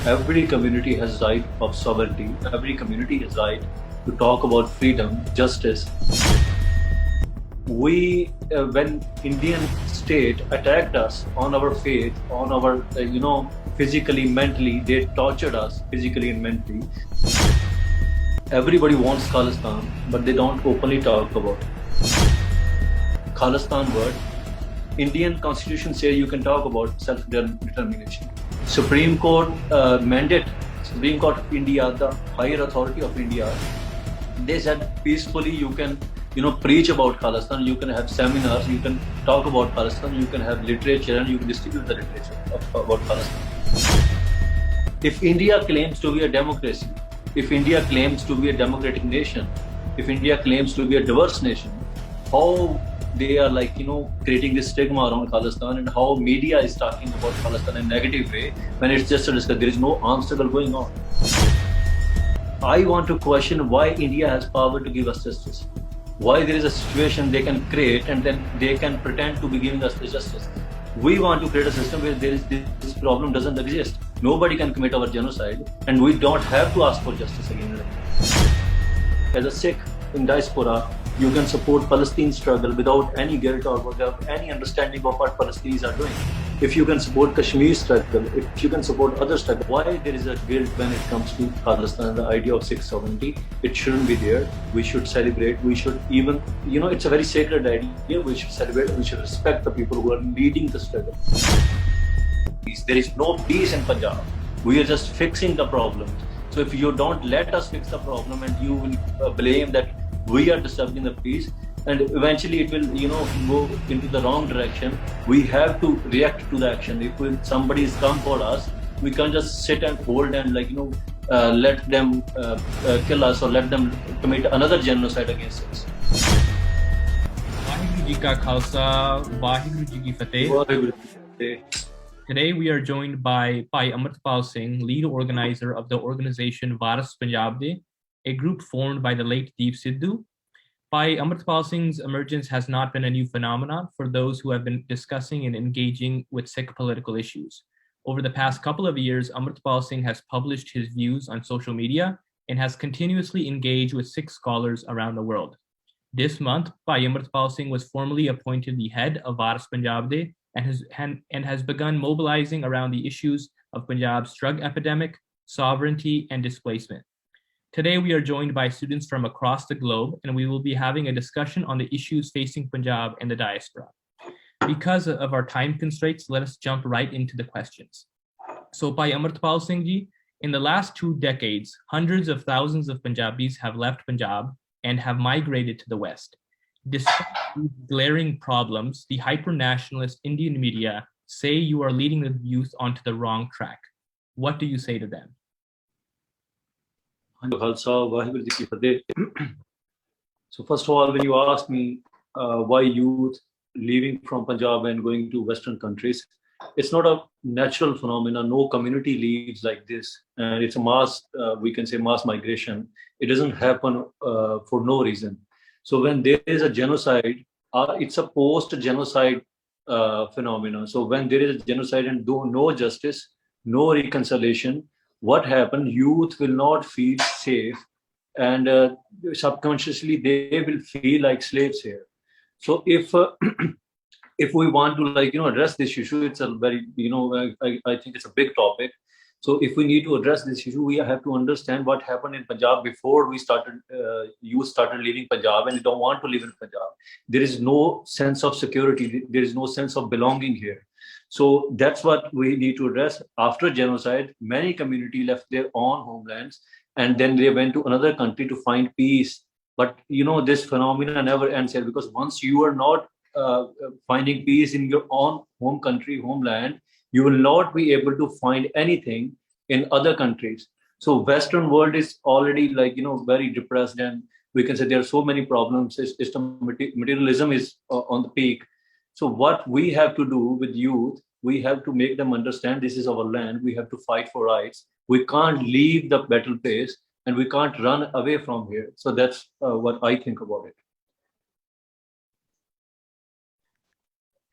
Every community has right of sovereignty. Every community has right to talk about freedom, justice. When Indian state attacked us on our faith, on our, physically, mentally, they tortured us physically and mentally. Everybody wants Khalistan, but they don't openly talk about it. Khalistan word, Indian constitution says you can talk about self-determination. Supreme Court Supreme Court of India, the higher authority of India, they said peacefully you can preach about Khalistan, you can have seminars, you can talk about Khalistan, you can have literature, and you can distribute the literature about Khalistan. If India claims to be a democracy, if India claims to be a democratic nation, if India claims to be a diverse nation, how they are creating this stigma around Khalistan, and how media is talking about Khalistan in a negative way when it's just a discussion. There is no armed struggle going on. I want to question why India has power to give us justice. Why there is a situation they can create and then they can pretend to be giving us the justice. We want to create a system where this problem doesn't exist. Nobody can commit our genocide, and we don't have to ask for justice again. As a Sikh in diaspora, you can support Palestine's struggle without any guilt or without any understanding of what Palestinians are doing. If you can support Kashmir's struggle, if you can support other struggle, why there is a guilt when it comes to Palestine, the idea of Sikh sovereignty? It shouldn't be there. We should celebrate. We should even, it's a very sacred idea. We should celebrate. We should respect the people who are leading the struggle. There is no peace in Punjab. We are just fixing the problem. So if you don't let us fix the problem and you will blame that we are disturbing the peace, and eventually it will go into the wrong direction. We have to react to the action. If somebody is come for us, we can't just sit and hold and let them kill us or let them commit another genocide against us. Waheguru Ji Ka Khalsa, Waheguru Ji Ki Fateh. Today we are joined by Bhai Amritpal Singh, lead organizer of the organization Waris Panjabde, a group formed by the late deepsidhu. Bhai Amritpal Singh's emergence has not been a new phenomenon for those who have been discussing and engaging with Sikh political issues. Over the past couple of years, Amritpal Singh has published his views on social media and has continuously engaged with Sikh scholars around the world. This month, Bhai Amritpal Singh was formally appointed the head of Waris Panjabde and has begun mobilizing around the issues of Punjab's drug epidemic, sovereignty, and displacement. Today, we are joined by students from across the globe, and we will be having a discussion on the issues facing Punjab and the diaspora. Because of our time constraints, let us jump right into the questions. So, Bhai Amritpal Singh Ji, in the last 2 decades, hundreds of thousands of Punjabis have left Punjab and have migrated to the West. Despite these glaring problems, the hyper-nationalist Indian media say you are leading the youth onto the wrong track. What do you say to them? So first of all, when you ask me why youth leaving from Punjab and going to Western countries, it's not a natural phenomenon. No community leaves like this, and it's a mass, we can say mass migration. It doesn't happen for no reason. So when there is a genocide, it's a post-genocide phenomenon. So when there is a genocide and no justice, no reconciliation, what happened? Youth will not feel safe, and subconsciously they will feel like slaves here. So if if we want to address this issue, it's a very I think it's a big topic. So if we need to address this issue, we have to understand what happened in Punjab before we started. Youth started leaving Punjab, and they don't want to live in Punjab. There is no sense of security. There is no sense of belonging here. So that's what we need to address. After genocide, many communities left their own homelands, and then they went to another country to find peace. But this phenomenon never ends here, because once you are not finding peace in your own home country, homeland, you will not be able to find anything in other countries. So Western world is already very depressed, and we can say there are so many problems. Materialism is on the peak. So what we have to do with youth, we have to make them understand this is our land. We have to fight for rights. We can't leave the battle place, and we can't run away from here. So that's what I think about it.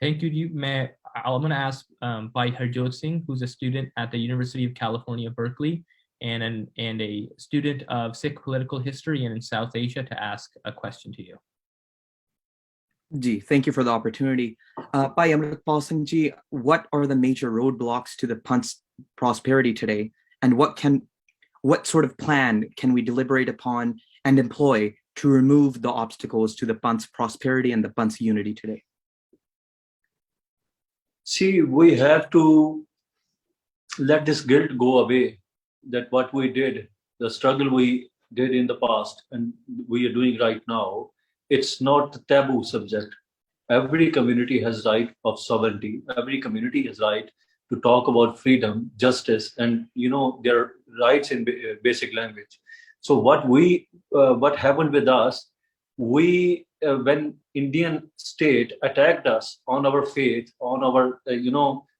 Thank you. मैं I'm going to ask Bhai Harjot Singh, who's a student at the University of California, Berkeley, and a student of Sikh political history and in South Asia, to ask a question to you. Ji, thank you for the opportunity. Bhai Amritpal Singh ji, what are the major roadblocks to the Panth's prosperity today, and what sort of plan can we deliberate upon and employ to remove the obstacles to the Panth's prosperity and the Panth's unity today? See, we have to let this guilt go away, that what we did, the struggle we did in the past and we are doing right now, it's not a taboo subject. Every community has right of sovereignty. Every community has right to talk about freedom, justice, and their rights in basic language. So what happened with us? We when Indian state attacked us on our faith, on our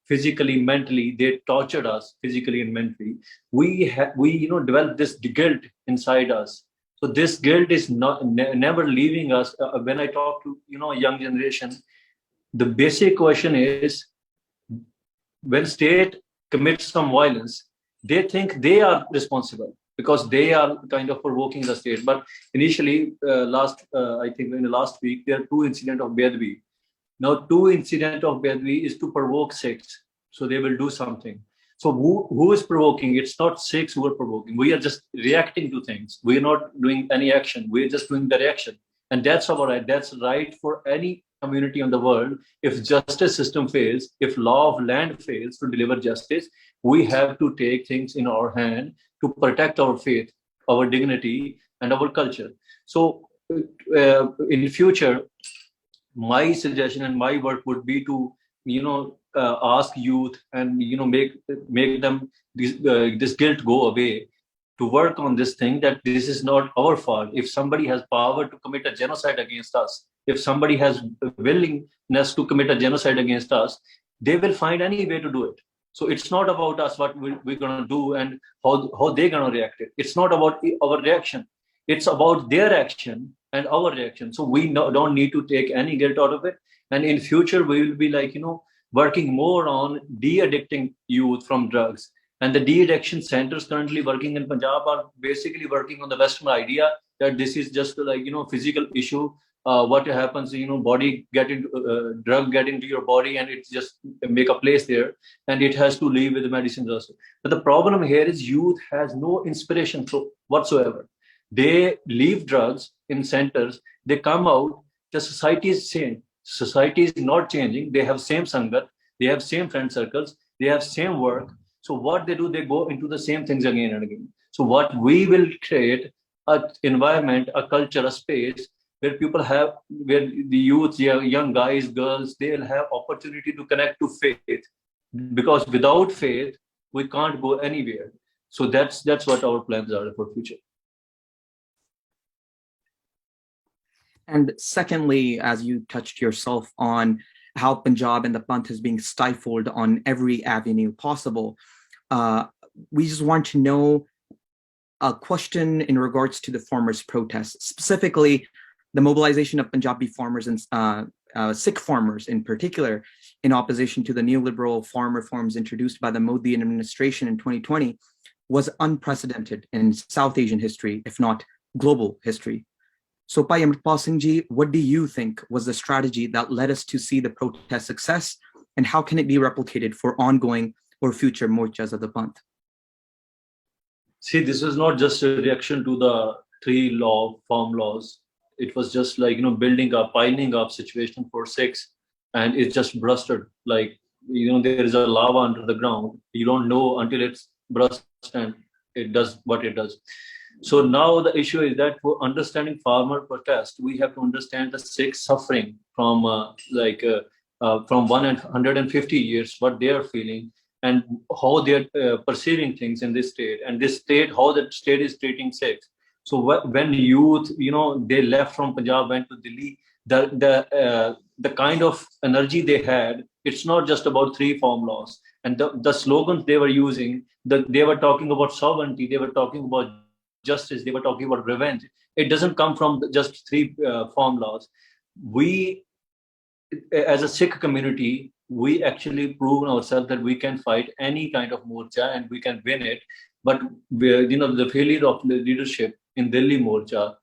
physically, mentally, they tortured us physically and mentally. We developed this guilt inside us. So this guilt is never leaving us. When I talk to young generation, the basic question is, when state commits some violence, they think they are responsible because they are kind of provoking the state. But initially, I think in the last week, there are 2 incidents of Bedouin. Now, 2 incidents of Bedouin is to provoke Sikhs, so they will do something. So who is provoking? It's not Sikhs who are provoking. We are just reacting to things. We are not doing any action. We are just doing the reaction. And that's our right. That's right for any community in the world. If justice system fails, if law of land fails to deliver justice, we have to take things in our hand to protect our faith, our dignity, and our culture. So in future, my suggestion and my work would be to ask youth and make them this guilt go away, to work on this thing, that this is not our fault. If somebody has power to commit a genocide against us, if somebody has willingness to commit a genocide against us, they will find any way to do it. So it's not about us what we're going to do and how they're going to react. It's not about our reaction. It's about their action and our reaction. So we don't need to take any guilt out of it. And in future, we will be working more on de-addicting youth from drugs. And the de-addiction centers currently working in Punjab are basically working on the Western idea that this is just physical issue. What happens, body drug get into your body and it just make a place there, and it has to leave with the medicines also. But the problem here is youth has no inspiration whatsoever. They leave drugs in centers, they come out, the society is same. Society is not changing. They have same sangat, they have same friend circles, they have same work. So what they do, they go into the same things again and again. So what we will create an environment, a culture, a space where where the youth, young guys, girls, they'll have opportunity to connect to faith. Because without faith, we can't go anywhere. So that's what our plans are for future. And secondly, as you touched yourself on how Punjab and the Panth is being stifled on every avenue possible, we just want to know a question in regards to the farmers' protests, specifically the mobilization of Punjabi farmers and Sikh farmers in particular, in opposition to the neoliberal farm reforms introduced by the Modi administration in 2020, was unprecedented in South Asian history, if not global history. So, Bhai Amritpal Singh ji, what do you think was the strategy that led us to see the protest success, and how can it be replicated for ongoing or future morchas of the Panth? See, this was not just a reaction to the 3 farm laws. It was just building up, piling up situation for Sikhs, and it just busted. There is a lava under the ground. You don't know until it's burst and it does what it does. So now the issue is that for understanding farmer protest, we have to understand the Sikh suffering from 150 years, what they are feeling and how they are perceiving things in this state, and this state, how the state is treating Sikhs. So when youth, they left from Punjab, went to Delhi, the kind of energy they had, it's not just about 3 farm laws. And the slogans they were using, they were talking about sovereignty, they were talking about justice, they were talking about revenge. It doesn't come from just 3 farm laws. We, as a Sikh community, we actually proven ourselves that we can fight any kind of morcha and we can win it. But the failure of the leadership in Delhi morcha,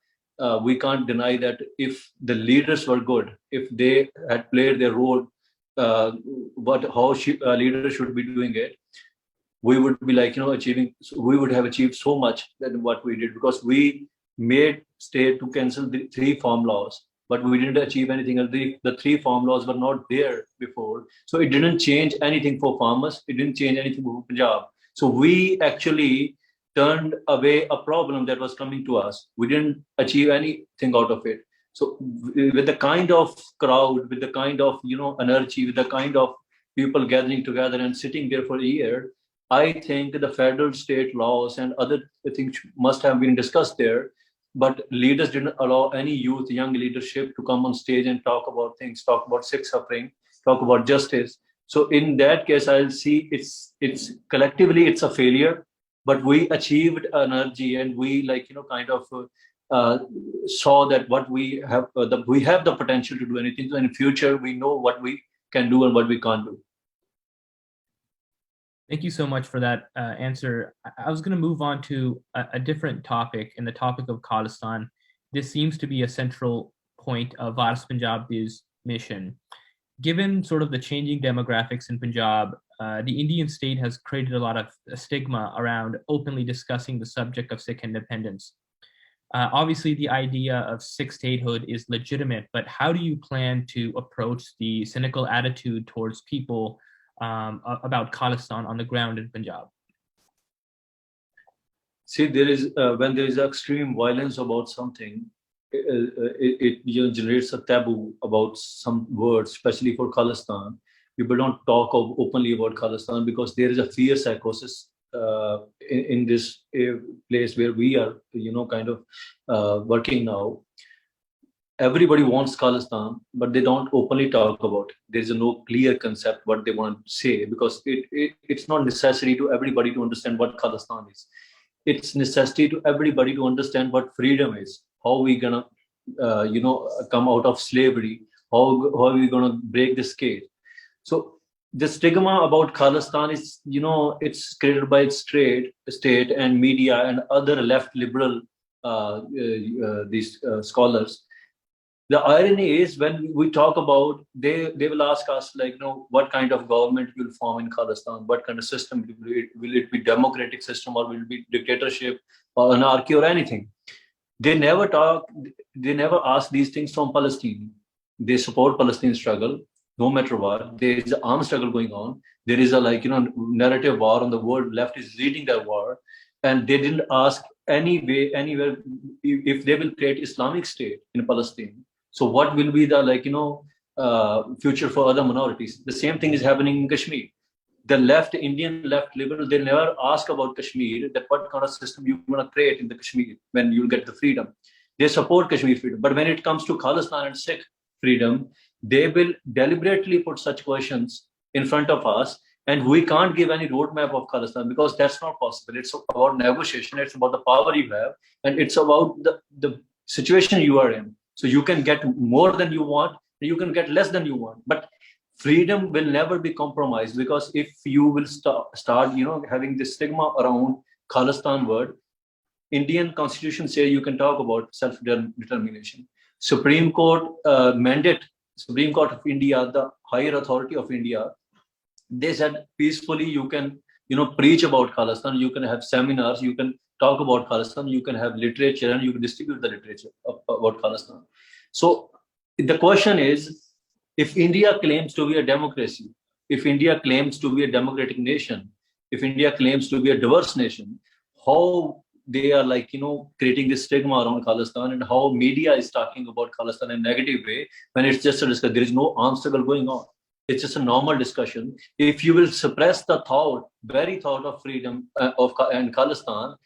we can't deny that if the leaders were good, if they had played their role, how leaders should be doing it, we would be we would have achieved so much than what we did, because we made state to cancel the 3 farm laws, but we didn't achieve anything else. The 3 farm laws were not there before, so it didn't change anything for farmers, it didn't change anything for Punjab. So we actually turned away a problem that was coming to us. We didn't achieve anything out of it. So with the kind of crowd, with the kind of energy, with the kind of people gathering together and sitting there for a year, I think the federal state laws and other things must have been discussed there, but leaders didn't allow any youth, young leadership to come on stage and talk about things, talk about Sikh suffering, talk about justice. So in that case, I'll see it's collectively it's a failure, but we achieved energy and we saw that what we have, we have the potential to do anything. So in future, we know what we can do and what we can't do. Thank you so much for that answer. I was going to move on to a different topic, in the topic of Khalistan. This seems to be a central point of Waris Panjabde's mission. Given sort of the changing demographics in Punjab, the Indian state has created a lot of stigma around openly discussing the subject of Sikh independence. Obviously, the idea of Sikh statehood is legitimate, but how do you plan to approach the cynical attitude towards people about Khalistan on the ground in Punjab? See, there is when there is extreme violence about something, it generates a taboo about some words, especially for Khalistan. People don't talk openly about Khalistan because there is a fear psychosis in this place where we are, working now. Everybody wants Khalistan, but they don't openly talk about it. There is no clear concept what they want to say, because it's not necessary to everybody to understand what Khalistan is. It's necessary to everybody to understand what freedom is. How we gonna, come out of slavery? How are we gonna break this cage? So the stigma about Khalistan is, it's created by state and media and other left liberal these scholars. The irony is, when we talk about, they will ask us what kind of government will form in Khalistan, what kind of system will it be democratic system, or will it be dictatorship or anarchy or anything. They never ask these things from Palestine. They support Palestine struggle no matter what. There is an armed struggle going on. There is a narrative war on the world. Left is leading that war, and they didn't ask anywhere if they will create Islamic State in Palestine. So what will be the future for other minorities? The same thing is happening in Kashmir. The Indian left liberal, they never ask about Kashmir, that what kind of system you want to create in the Kashmir when you get the freedom. They support Kashmir freedom, but when it comes to Khalistan and Sikh freedom, they will deliberately put such questions in front of us, and we can't give any roadmap of Khalistan because that's not possible. It's about negotiation, it's about the power you have, and it's about the situation you are in. So you can get more than you want, you can get less than you want, but freedom will never be compromised, because if you will start having this stigma around Khalistan word, Indian constitution say you can talk about self-determination. Supreme Court mandate, Supreme Court of India, the higher authority of India, they said peacefully you can preach about Khalistan, you can have seminars, you can talk about Khalistan, you can have literature, and you can distribute the literature about Khalistan. So the question is, if India claims to be a democracy, if India claims to be a democratic nation, if India claims to be a diverse nation, how they are creating this stigma around Khalistan, and how media is talking about Khalistan in a negative way when it's just a discussion. There is no armed struggle going on. It's just a normal discussion. If you will suppress the very thought of freedom and Khalistan,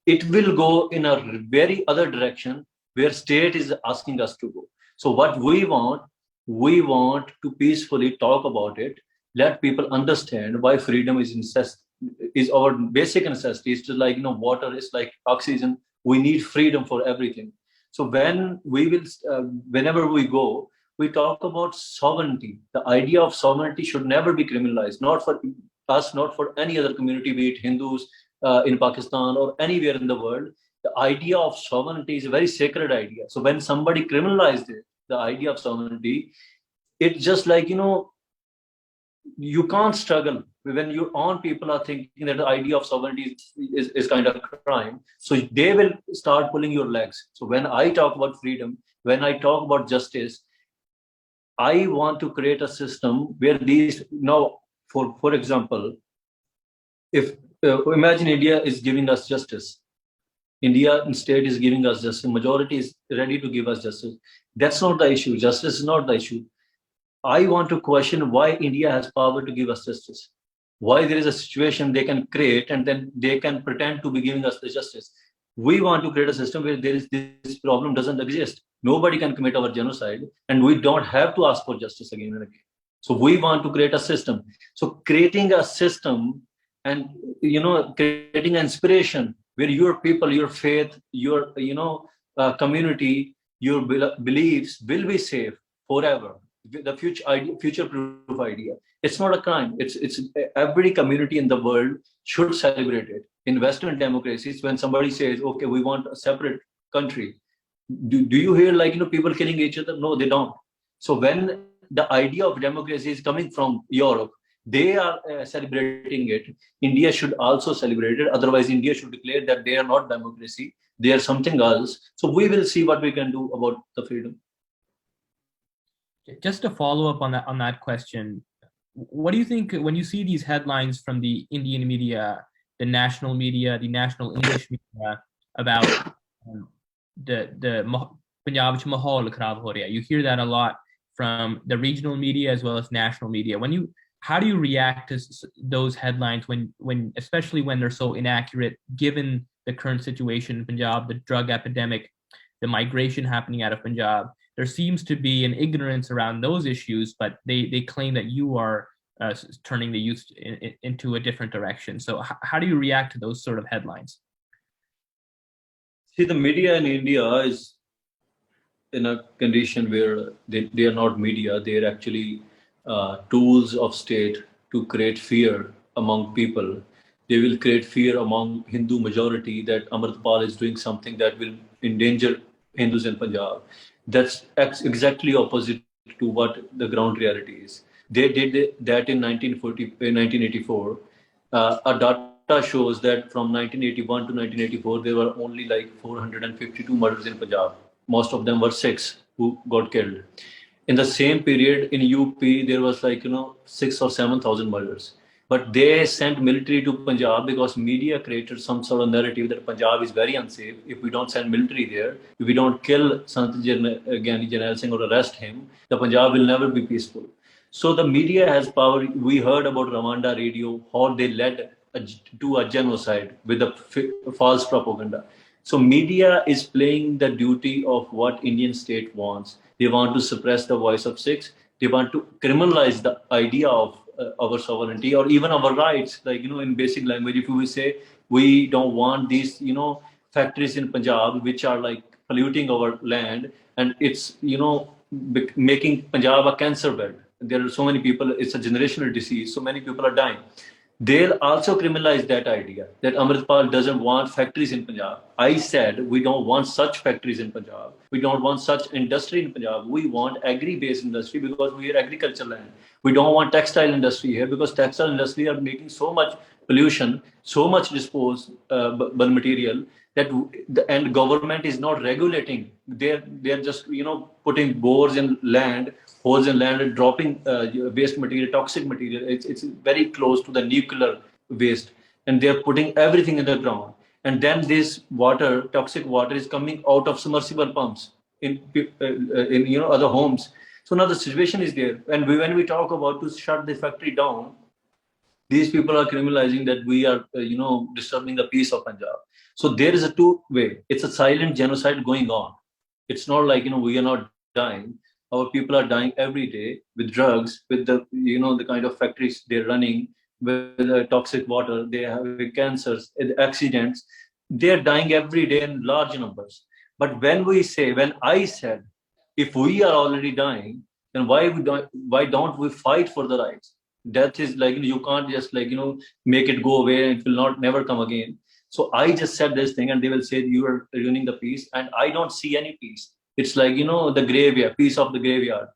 it will go in a very other direction where state is asking us to go. So what we want to peacefully talk about it, let people understand why freedom is our basic necessity. It's just water, is like oxygen. We need freedom for everything. So when we will, whenever we go, we talk about sovereignty. The idea of sovereignty should never be criminalized, not for us, not for any other community, be it Hindus in Pakistan or anywhere in the world. The idea of sovereignty is a very sacred idea. So when somebody criminalized it, the idea of sovereignty, it's just like, you can't struggle when your own people are thinking that the idea of sovereignty is kind of crime. So they will start pulling your legs. So when I talk about freedom, when I talk about justice, I want to create a system where these now, for example, if imagine India is giving us justice, India state is giving us justice, majority is ready to give us justice. That's not the issue. Justice is not the issue. I want to question why India has power to give us justice. Why there is a situation they can create and then they can pretend to be giving us the justice. We want to create a system where there is this problem doesn't exist. Nobody can commit our genocide, and we don't have to ask for justice again and again. So we want to create a system. So creating a system and creating an inspiration where your people, your faith, your community, your beliefs will be safe forever. The future-proof idea. It's not a crime. It's every community in the world should celebrate it. In Western democracies, when somebody says, "Okay, we want a separate country," do you hear people killing each other? No, they don't. So when the idea of democracy is coming from Europe, they are celebrating it. India should also celebrate it. Otherwise, India should declare that they are not democracy. They are something else. So we will see what we can do about the freedom. Just to follow up on that question, what do you think when you see these headlines from the Indian media, the national English media about the Punjab ch mahol kharab ho raha? You hear that a lot from the regional media as well as national media. How do you react to those headlines when especially when they're so inaccurate, given the current situation in Punjab, the drug epidemic, the migration happening out of Punjab? There seems to be an ignorance around those issues, but they claim that you are turning the youth into a different direction. So how do you react to those sort of headlines? See, the media in India is in a condition where they are not media, they are actually tools of state to create fear among people. They will create fear among Hindu majority that Amritpal is doing something that will endanger Hindus in Punjab. That's exactly opposite to what the ground reality is. They did that in 1984. Our data shows that from 1981 to 1984, there were only like 452 murders in Punjab. Most of them were Sikhs who got killed. In the same period in UP, there was 6 or 7,000 murders. But they sent military to Punjab because media created some sort of narrative that Punjab is very unsafe. If we don't send military there, if we don't kill Sant Gyani Jarnail Singh or arrest him, the Punjab will never be peaceful. So the media has power. We heard about Rwanda radio, how they led to a genocide with a false propaganda. So media is playing the duty of what Indian state wants. They want to suppress the voice of Sikhs. They want to criminalize the idea of our sovereignty or even our rights. In basic language, if we say we don't want these, factories in Punjab which are polluting our land, and it's making Punjab a cancer bed. There are so many people. It's a generational disease. So many people are dying. They'll also criminalize that idea that Amritpal doesn't want factories in Punjab. I said we don't want such factories in Punjab. We don't want such industry in Punjab. We want agri-based industry because we are agricultural land. We don't want textile industry here because textile industry are making so much pollution, so much disposed material that and government is not regulating. They're just putting bores in land, holes in land, and dropping waste material, toxic material. It's very close to the nuclear waste, and they're putting everything in the ground. And then this water, toxic water, is coming out of submersible pumps in other homes. So now the situation is there. And when we talk about to shut the factory down, these people are criminalizing that we are, disturbing the peace of Punjab. So there is a two-way. It's a silent genocide going on. It's not like, we are not dying. Our people are dying every day with drugs, with the kind of factories they're running, with toxic water. They have cancers, accidents. They're dying every day in large numbers. But when I said, if we are already dying, then why don't we fight for the rights? Death is like, you can't just like, make it go away and it will not never come again. So I just said this thing and they will say you are ruining the peace, and I don't see any peace. It's like, the graveyard, peace of the graveyard.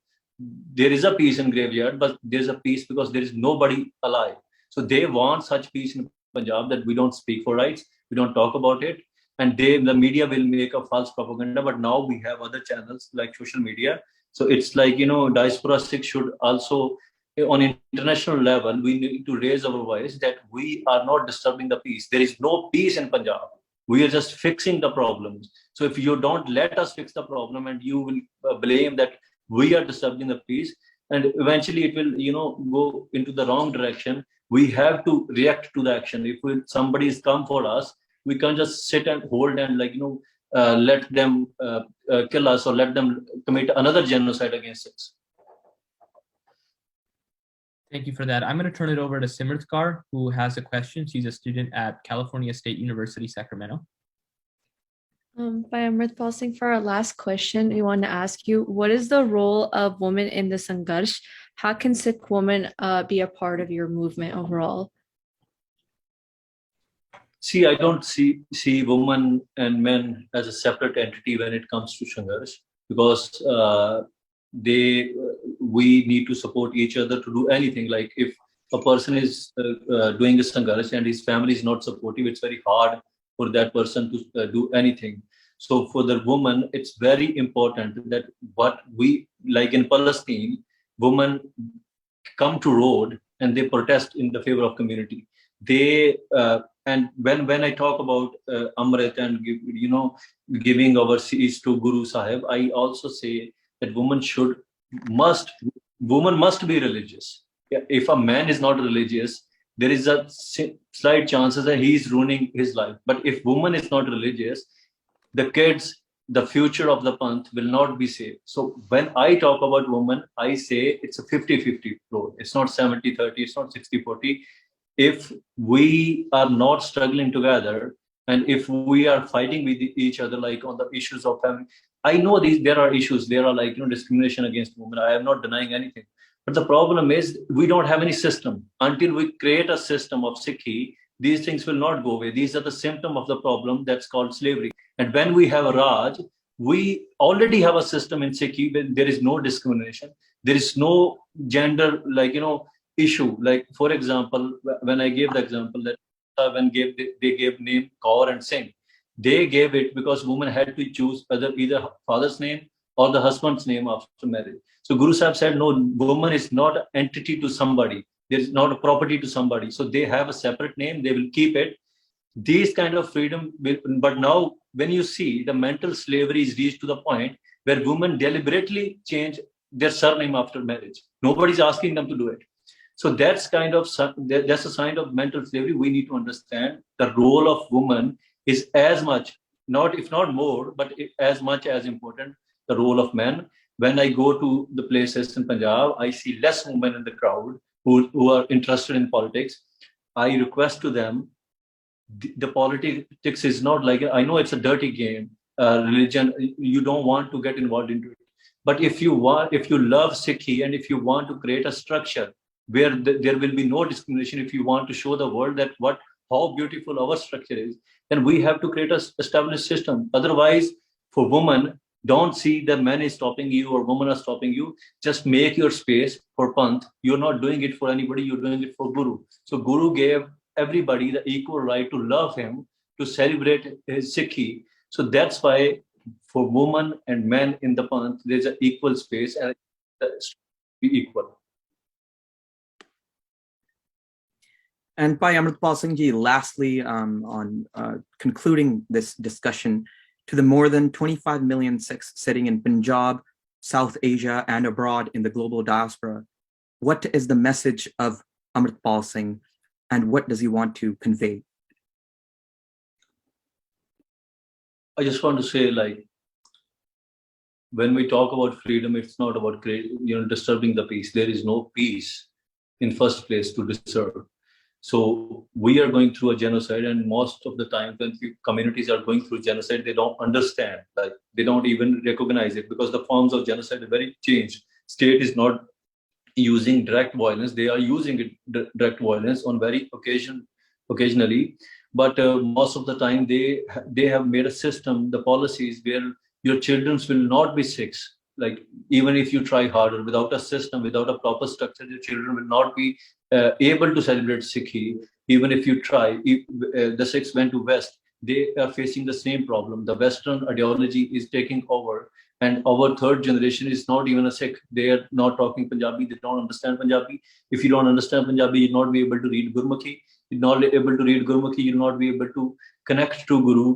There is a peace in graveyard, but there's a peace because there is nobody alive. So they want such peace in Punjab that we don't speak for rights, we don't talk about it, and the media will make a false propaganda. But now we have other channels like social media. So it's like, diaspora Sikh should also, on international level, we need to raise our voice that we are not disturbing the peace. There is no peace in Punjab. We are just fixing the problems. So if you don't let us fix the problem and you will blame that we are disturbing the peace, and eventually it will, go into the wrong direction. We have to react to the action. If somebody is come for us, we can't just sit and hold and like, let them kill us or let them commit another genocide against us. Thank you for that. I'm going to turn it over to Simritkar, who has a question. She's a student at California State University, Sacramento. By Amritpal Singh, for our last question, we want to ask you, what is the role of women in the Sangharsh? How can Sikh women be a part of your movement overall? See, I don't see women and men as a separate entity when it comes to Sangharsh, because we need to support each other to do anything. Like if a person is doing a Sangharsh and his family is not supportive, it's very hard for that person to do anything. So for the woman, it's very important that what we, like in Palestine, women come to road and they protest in the favor of community. They and when I talk about Amrit and giving our seats to Guru Sahib, I also say that woman must be religious. If a man is not religious, there is a slight chances that he is ruining his life. But if woman is not religious, the kids, the future of the Panth will not be safe. So when I talk about women, I say it's a 50-50 role. It's not 70-30, it's not 60-40. If we are not struggling together, and if we are fighting with each other, like on the issues of family, I know there are issues, there are like discrimination against women. I am not denying anything. But the problem is we don't have any system. Until we create a system of Sikhi, these things will not go away. These are the symptom of the problem that's called slavery. And when we have a Raj, we already have a system in Sikhi where there is no discrimination. There is no gender, issue. Like, for example, when I gave the example that when they gave name Kaur and Singh, they gave it because women had to choose either father's name or the husband's name after marriage. So Guru Sahib said, no, woman is not an entity to somebody. There is not a property to somebody. So they have a separate name. They will keep it. These kind of freedom will, but now when you see the mental slavery is reached to the point where women deliberately change their surname after marriage. Nobody's asking them to do it. So that's a sign of mental slavery. We need to understand the role of woman is as much, not if not more, but as much as important, the role of men. When I go to the places in Punjab, I see less women in the crowd who are interested in politics. I request to them, the politics is not like, I know it's a dirty game, religion, you don't want to get involved into it. But if you love Sikhi and if you want to create a structure where there will be no discrimination, if you want to show the world that how beautiful our structure is, then we have to create an established system. Otherwise, for women, don't see that man is stopping you or women are stopping you. Just make your space for Panth. You're not doing it for anybody, you're doing it for Guru. So Guru gave everybody the equal right to love him, to celebrate his Sikhi. So that's why for women and men in the Panth, there's an equal space and be equal. And Bhai Amritpal Singh ji, lastly, on concluding this discussion, to the more than 25 million Sikhs sitting in Punjab, South Asia, and abroad in the global diaspora, what is the message of Amritpal Singh, and what does he want to convey? I just want to say, when we talk about freedom, it's not about disturbing the peace. There is no peace in first place to disturb. So we are going through a genocide, and most of the time when communities are going through genocide, they don't understand, they don't even recognize it, because the forms of genocide are very changed. state is not using direct violence. They are using direct violence on very occasionally, but most of the time they have made a system, the policies where your children will not be Sikhs. Like even if you try harder, without a system, without a proper structure, your children will not be able to celebrate Sikhi. Even if you try, if the Sikhs went to West, they are facing the same problem. The Western ideology is taking over, and our third generation is not even a Sikh. They are not talking Punjabi. They don't understand Punjabi. If you don't understand Punjabi, you'll not be able to read Gurmukhi. You're not able to read Gurmukhi. You'll not be able to connect to Guru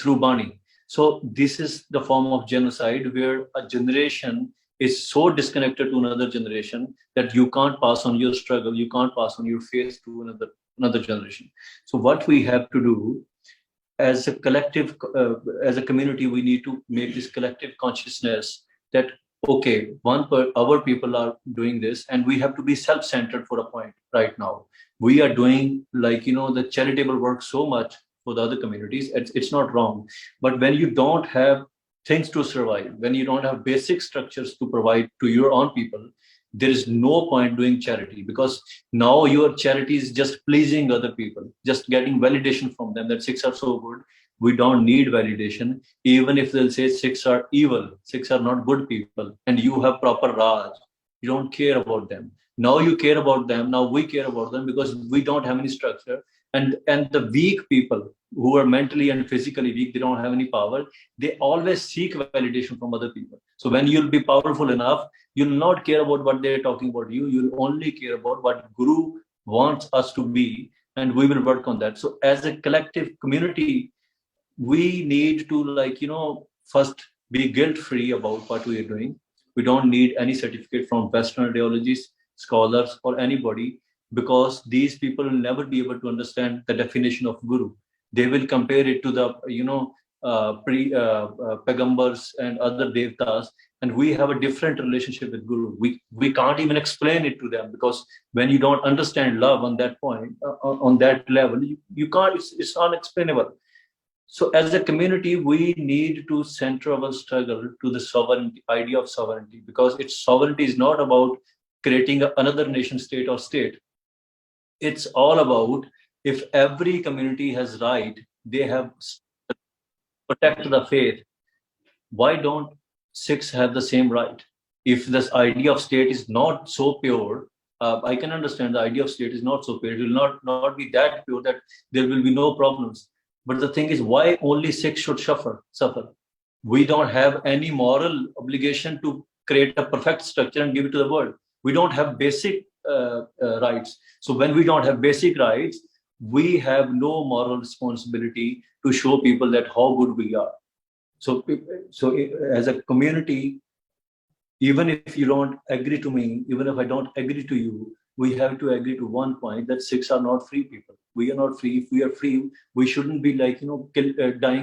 through Bani. So this is the form of genocide where a generation is so disconnected to another generation that you can't pass on your struggle, you can't pass on your faith to another generation. So what we have to do as a collective, as a community, we need to make this collective consciousness that, okay, our people are doing this, and we have to be self-centered for a point right now. We are doing the charitable work so much for the other communities. It's not wrong. But when you don't have things to survive, when you don't have basic structures to provide to your own people, there is no point doing charity, because now your charity is just pleasing other people, just getting validation from them that Sikhs are so good. We don't need validation. Even if they'll say Sikhs are evil, Sikhs are not good people, and you have proper Raj, you don't care about them. Now you care about them. Now we care about them because we don't have any structure. And the weak people who are mentally and physically weak, they don't have any power. They always seek validation from other people. So when you'll be powerful enough, you'll not care about what they're talking about you. You'll only care about what Guru wants us to be, and we will work on that. So as a collective community, we need to first be guilt-free about what we are doing. We don't need any certificate from Western ideologies, scholars, or anybody, because these people will never be able to understand the definition of Guru. They will compare it to the Pagambars and other Devtas, and we have a different relationship with Guru. We can't even explain it to them, because when you don't understand love on that point, on that level, you can't. It's unexplainable. So as a community, we need to center our struggle to the sovereignty, idea of sovereignty, because its sovereignty is not about creating another nation state or state. It's all about, if every community has right, they have protect the faith. Why don't Sikhs have the same right? If this idea of state is not so pure, I can understand the idea of state is not so pure. It will not be that pure that there will be no problems. But the thing is, why only Sikhs should suffer? We don't have any moral obligation to create a perfect structure and give it to the world. We don't have basic rights. So when we don't have basic rights, we have no moral responsibility to show people that how good we are. So as a community, even if you don't agree to me, even if I don't agree to you, we have to agree to one point, that Sikhs are not free people. We are not free. If we are free, we shouldn't be dying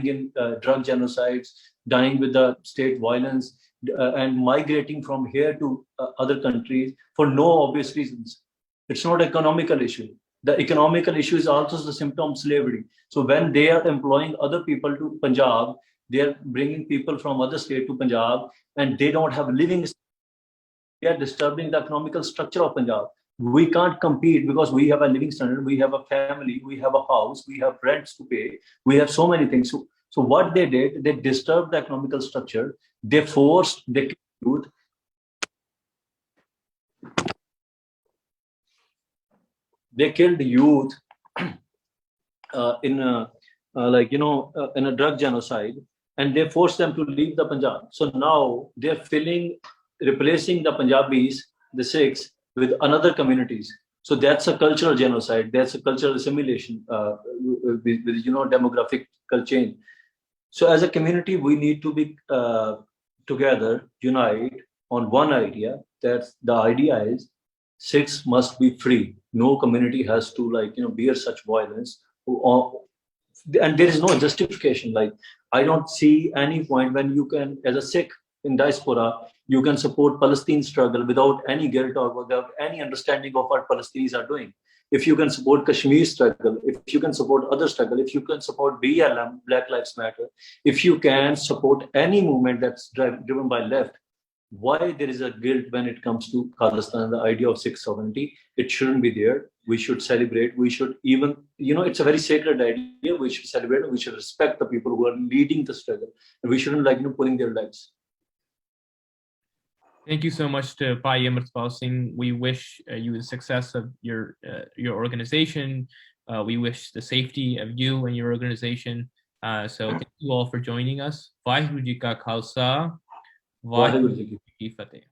in drug genocides, dying with the state violence, and migrating from here to other countries for no obvious reasons. It's not an economical issue. The economical issue is also the symptom of slavery. So when they are employing other people to Punjab, they are bringing people from other state to Punjab, and they don't have living. They are disturbing the economical structure of Punjab. We can't compete because we have a living standard, we have a family, we have a house, we have rents to pay, we have so many things. So what they did, they disturbed the economical structure. They forced the youth. They killed youth in a drug genocide, and they forced them to leave the Punjab. So now they're replacing the Punjabis, the Sikhs, with another communities. So that's a cultural genocide. That's a cultural assimilation with demographic change. So as a community, we need to be together, unite on one idea. That the idea is Sikhs must be free. No community has to bear such violence. And there is no justification. I don't see any point when you can, as a Sikh in diaspora, you can support Palestine struggle without any guilt or without any understanding of what Palestinians are doing. If you can support Kashmir struggle, if you can support other struggle, if you can support BLM, Black Lives Matter, if you can support any movement that's driven by left, why there is a guilt when it comes to Khalistan, the idea of Sikh sovereignty. It shouldn't be there. We should celebrate. We should even, it's a very sacred idea. We should celebrate and we should respect the people who are leading the struggle. And we shouldn't pulling their legs. Thank you so much to Bhai Amritpal Singh. We wish you the success of your organization. We wish the safety of you and your organization. So thank you all for joining us. Vaheguru Ji Ka Khalsa, Vaheguru Ji Ki Fateh.